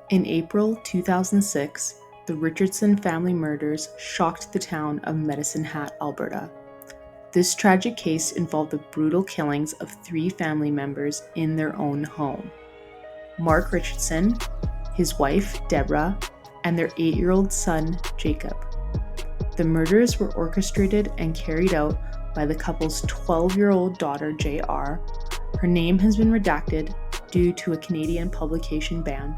In April 2006, the Richardson family murders shocked the town of Medicine Hat, Alberta. This tragic case involved the brutal killings of 3 family members in their own home: Marc Richardson, his wife Debra, and their 8-year-old son Jacob. The murders were orchestrated and carried out by the couple's 12-year-old daughter JR. Her name has been redacted due to a Canadian publication ban,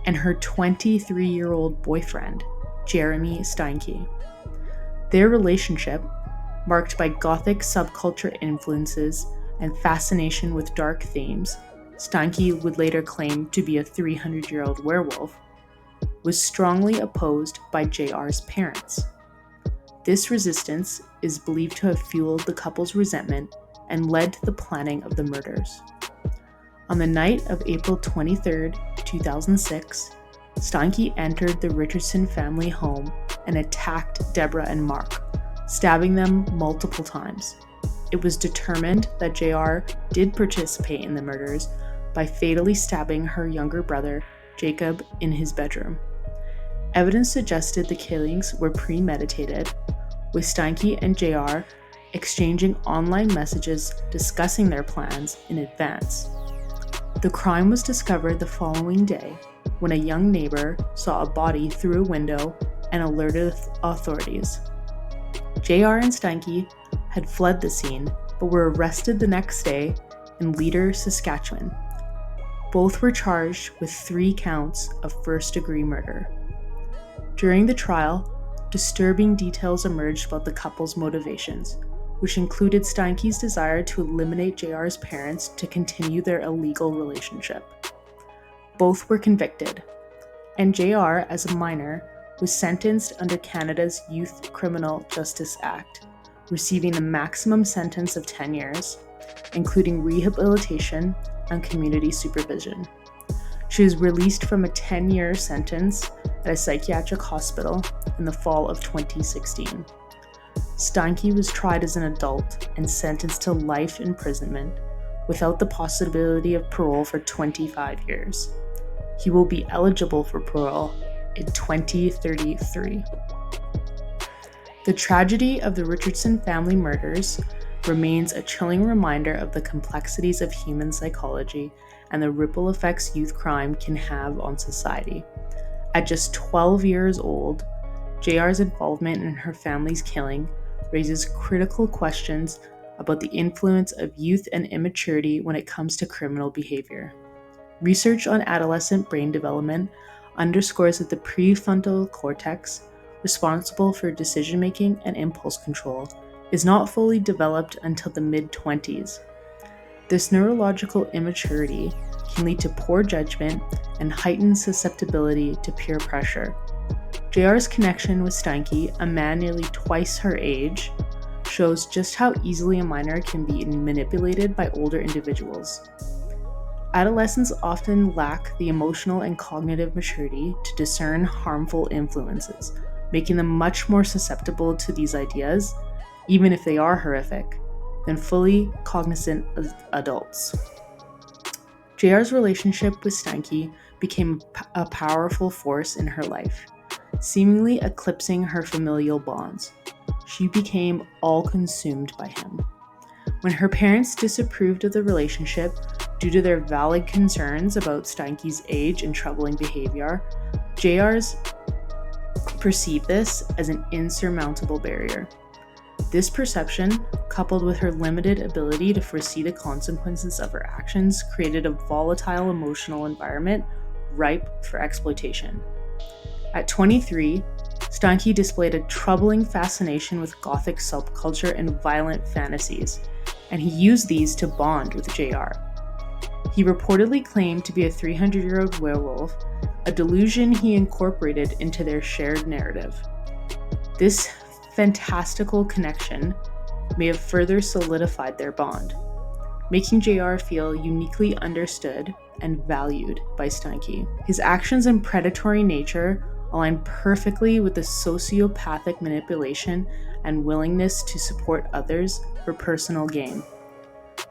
and her 23-year-old boyfriend, Jeremy Steinke. Their relationship, marked by gothic subculture influences and fascination with dark themes, Steinke would later claim to be a 300-year-old werewolf, was strongly opposed by JR's parents. This resistance is believed to have fueled the couple's resentment and led to the planning of the murders. On the night of April 23, 2006, Steinke entered the Richardson family home and attacked Debra and Marc, stabbing them multiple times. It was determined that JR did participate in the murders by fatally stabbing her younger brother, Jacob, in his bedroom. Evidence suggested the killings were premeditated, with Steinke and JR exchanging online messages discussing their plans in advance. The crime was discovered the following day when a young neighbor saw a body through a window and alerted authorities. JR and Steinke had fled the scene but were arrested the next day in Leader, Saskatchewan. Both were charged with 3 counts of first-degree murder. During the trial, disturbing details emerged about the couple's motivations, which included Steinke's desire to eliminate JR's parents to continue their illegal relationship. Both were convicted, and JR, as a minor, was sentenced under Canada's Youth Criminal Justice Act, receiving a maximum sentence of 10 years, including rehabilitation and community supervision. She was released from a 10-year sentence at a psychiatric hospital in the fall of 2016. Steinke was tried as an adult and sentenced to life imprisonment without the possibility of parole for 25 years. He will be eligible for parole in 2033. The tragedy of the Richardson family murders remains a chilling reminder of the complexities of human psychology and the ripple effects youth crime can have on society. At just 12 years old, JR's involvement in her family's killing raises critical questions about the influence of youth and immaturity when it comes to criminal behavior. Research on adolescent brain development underscores that the prefrontal cortex, responsible for decision-making and impulse control, is not fully developed until the mid-20s. This neurological immaturity can lead to poor judgment and heightened susceptibility to peer pressure. JR's connection with Steinke, a man nearly twice her age, shows just how easily a minor can be manipulated by older individuals. Adolescents often lack the emotional and cognitive maturity to discern harmful influences, making them much more susceptible to these ideas, even if they are horrific, than fully cognizant adults. JR's relationship with Steinke became a powerful force in her life, seemingly eclipsing her familial bonds. She became all-consumed by him. When her parents disapproved of the relationship due to their valid concerns about Steinke's age and troubling behavior, JR's perceived this as an insurmountable barrier. This perception, coupled with her limited ability to foresee the consequences of her actions, created a volatile emotional environment ripe for exploitation. At 23, Steinke displayed a troubling fascination with gothic subculture and violent fantasies, and he used these to bond with JR. He reportedly claimed to be a 300-year-old werewolf, a delusion he incorporated into their shared narrative. This fantastical connection may have further solidified their bond, making JR feel uniquely understood and valued by Steinke. His actions and predatory nature align perfectly with the sociopathic manipulation and willingness to support others for personal gain.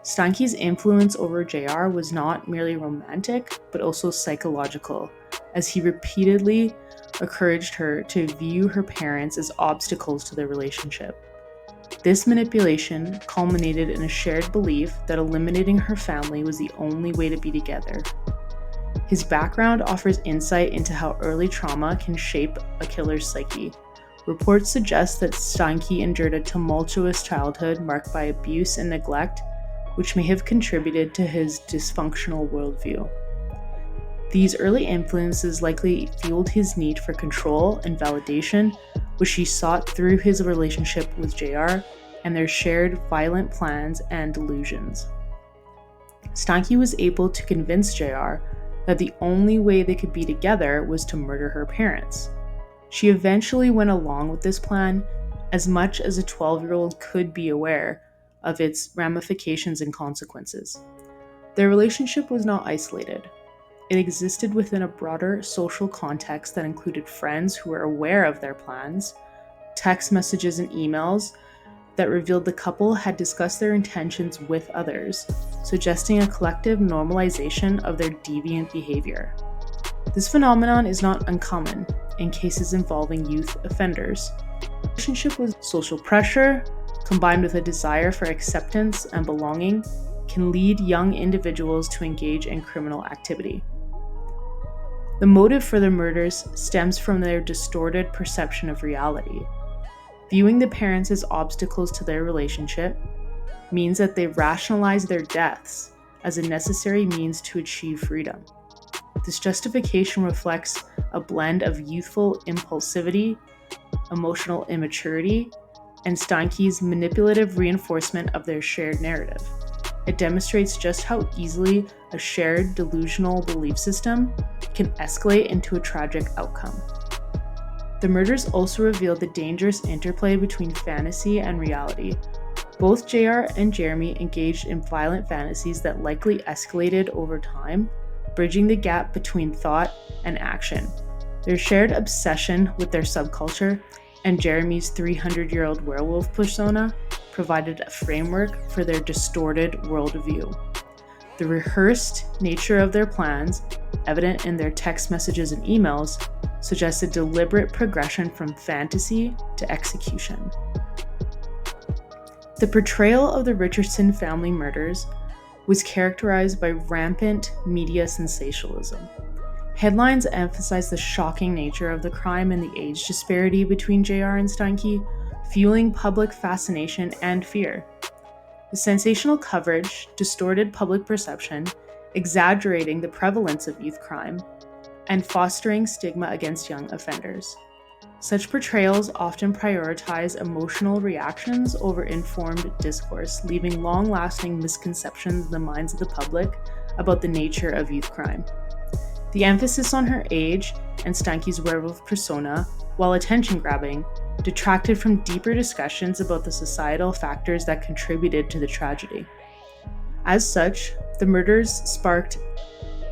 Steinke's influence over JR was not merely romantic, but also psychological, as he repeatedly encouraged her to view her parents as obstacles to their relationship. This manipulation culminated in a shared belief that eliminating her family was the only way to be together. His background offers insight into how early trauma can shape a killer's psyche. Reports suggest that Steinke endured a tumultuous childhood marked by abuse and neglect, which may have contributed to his dysfunctional worldview. These early influences likely fueled his need for control and validation, which he sought through his relationship with JR and their shared violent plans and delusions. Steinke was able to convince JR that the only way they could be together was to murder her parents. She eventually went along with this plan, as much as a 12-year-old could be aware of its ramifications and consequences. Their relationship was not isolated. It existed within a broader social context that included friends who were aware of their plans, text messages and emails that revealed the couple had discussed their intentions with others, suggesting a collective normalization of their deviant behavior. This phenomenon is not uncommon in cases involving youth offenders. The relationship with social pressure, combined with a desire for acceptance and belonging, can lead young individuals to engage in criminal activity. The motive for the murders stems from their distorted perception of reality. Viewing the parents as obstacles to their relationship means that they rationalize their deaths as a necessary means to achieve freedom. This justification reflects a blend of youthful impulsivity, emotional immaturity, and Steinke's manipulative reinforcement of their shared narrative. It demonstrates just how easily a shared delusional belief system can escalate into a tragic outcome. The murders also reveal the dangerous interplay between fantasy and reality. Both JR and Jeremy engaged in violent fantasies that likely escalated over time, bridging the gap between thought and action. Their shared obsession with their subculture and Jeremy's 300-year-old werewolf persona provided a framework for their distorted worldview. The rehearsed nature of their plans, evident in their text messages and emails, suggests a deliberate progression from fantasy to execution. The portrayal of the Richardson family murders was characterized by rampant media sensationalism. Headlines emphasized the shocking nature of the crime and the age disparity between JR and Steinke, fueling public fascination and fear. The sensational coverage distorted public perception, exaggerating the prevalence of youth crime, and fostering stigma against young offenders. Such portrayals often prioritize emotional reactions over informed discourse, leaving long-lasting misconceptions in the minds of the public about the nature of youth crime. The emphasis on her age and Steinke's werewolf persona, while attention-grabbing, detracted from deeper discussions about the societal factors that contributed to the tragedy. As such, the murders sparked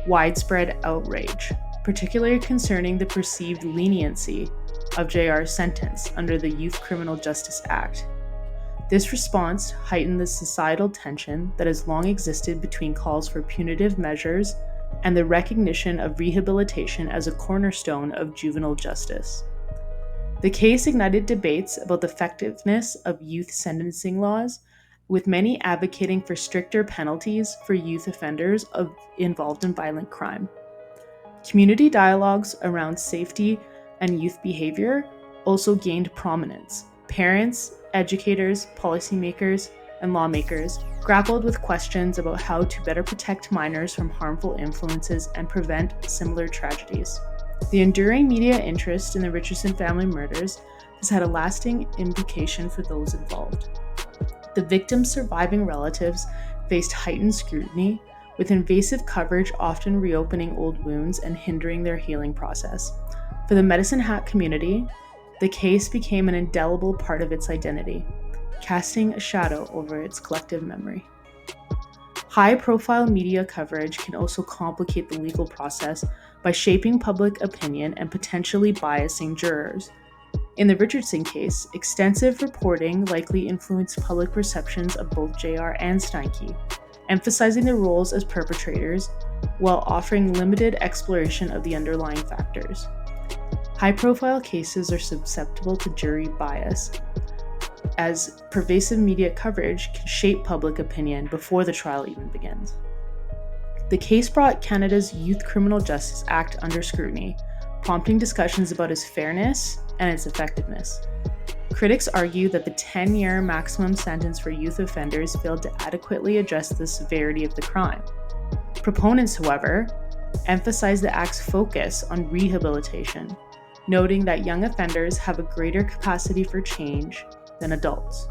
widespread outrage, particularly concerning the perceived leniency of JR's sentence under the Youth Criminal Justice Act. This response heightened the societal tension that has long existed between calls for punitive measures and the recognition of rehabilitation as a cornerstone of juvenile justice. The case ignited debates about the effectiveness of youth sentencing laws, with many advocating for stricter penalties for youth offenders involved in violent crime. Community dialogues around safety and youth behavior also gained prominence. Parents, educators, policymakers, and lawmakers grappled with questions about how to better protect minors from harmful influences and prevent similar tragedies. The enduring media interest in the Richardson family murders has had a lasting implication for those involved. The victims' surviving relatives faced heightened scrutiny, with invasive coverage often reopening old wounds and hindering their healing process. For the Medicine Hat community, the case became an indelible part of its identity, casting a shadow over its collective memory. High-profile media coverage can also complicate the legal process by shaping public opinion and potentially biasing jurors. In the Richardson case, extensive reporting likely influenced public perceptions of both JR and Steinke, emphasizing their roles as perpetrators while offering limited exploration of the underlying factors. High-profile cases are susceptible to jury bias, as pervasive media coverage can shape public opinion before the trial even begins. The case brought Canada's Youth Criminal Justice Act under scrutiny, prompting discussions about its fairness and its effectiveness. Critics argue that the 10-year maximum sentence for youth offenders failed to adequately address the severity of the crime. Proponents, however, emphasize the Act's focus on rehabilitation, noting that young offenders have a greater capacity for change than adults.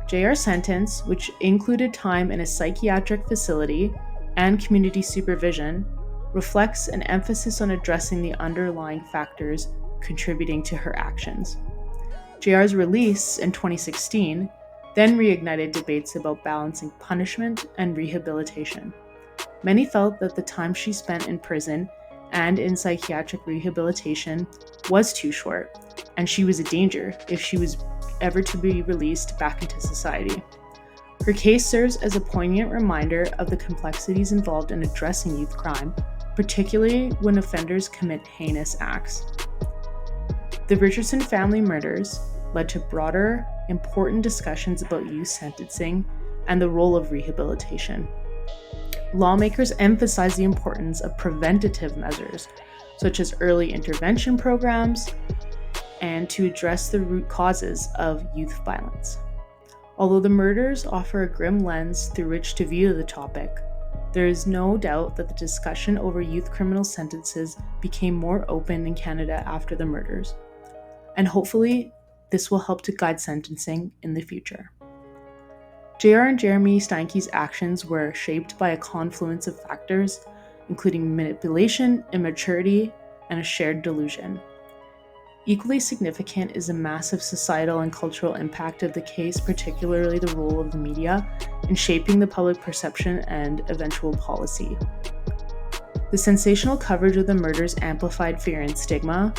JR's sentence, which included time in a psychiatric facility and community supervision, reflects an emphasis on addressing the underlying factors contributing to her actions. JR's release in 2016 then reignited debates about balancing punishment and rehabilitation. Many felt that the time she spent in prison and in psychiatric rehabilitation was too short, and she was a danger if she was ever to be released back into society. Her case serves as a poignant reminder of the complexities involved in addressing youth crime, particularly when offenders commit heinous acts. The Richardson family murders led to broader, important discussions about youth sentencing and the role of rehabilitation. Lawmakers emphasize the importance of preventative measures, such as early intervention programs, and to address the root causes of youth violence. Although the murders offer a grim lens through which to view the topic, there is no doubt that the discussion over youth criminal sentences became more open in Canada after the murders, and hopefully this will help to guide sentencing in the future. JR and Jeremy Steinke's actions were shaped by a confluence of factors, including manipulation, immaturity, and a shared delusion. Equally significant is the massive societal and cultural impact of the case, particularly the role of the media in shaping the public perception and eventual policy. The sensational coverage of the murders amplified fear and stigma,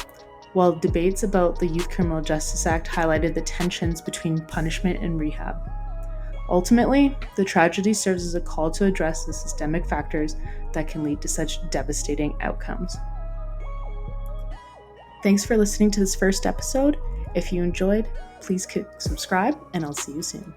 while debates about the Youth Criminal Justice Act highlighted the tensions between punishment and rehab. Ultimately, the tragedy serves as a call to address the systemic factors that can lead to such devastating outcomes. Thanks for listening to this first episode. If you enjoyed, please click subscribe, and I'll see you soon.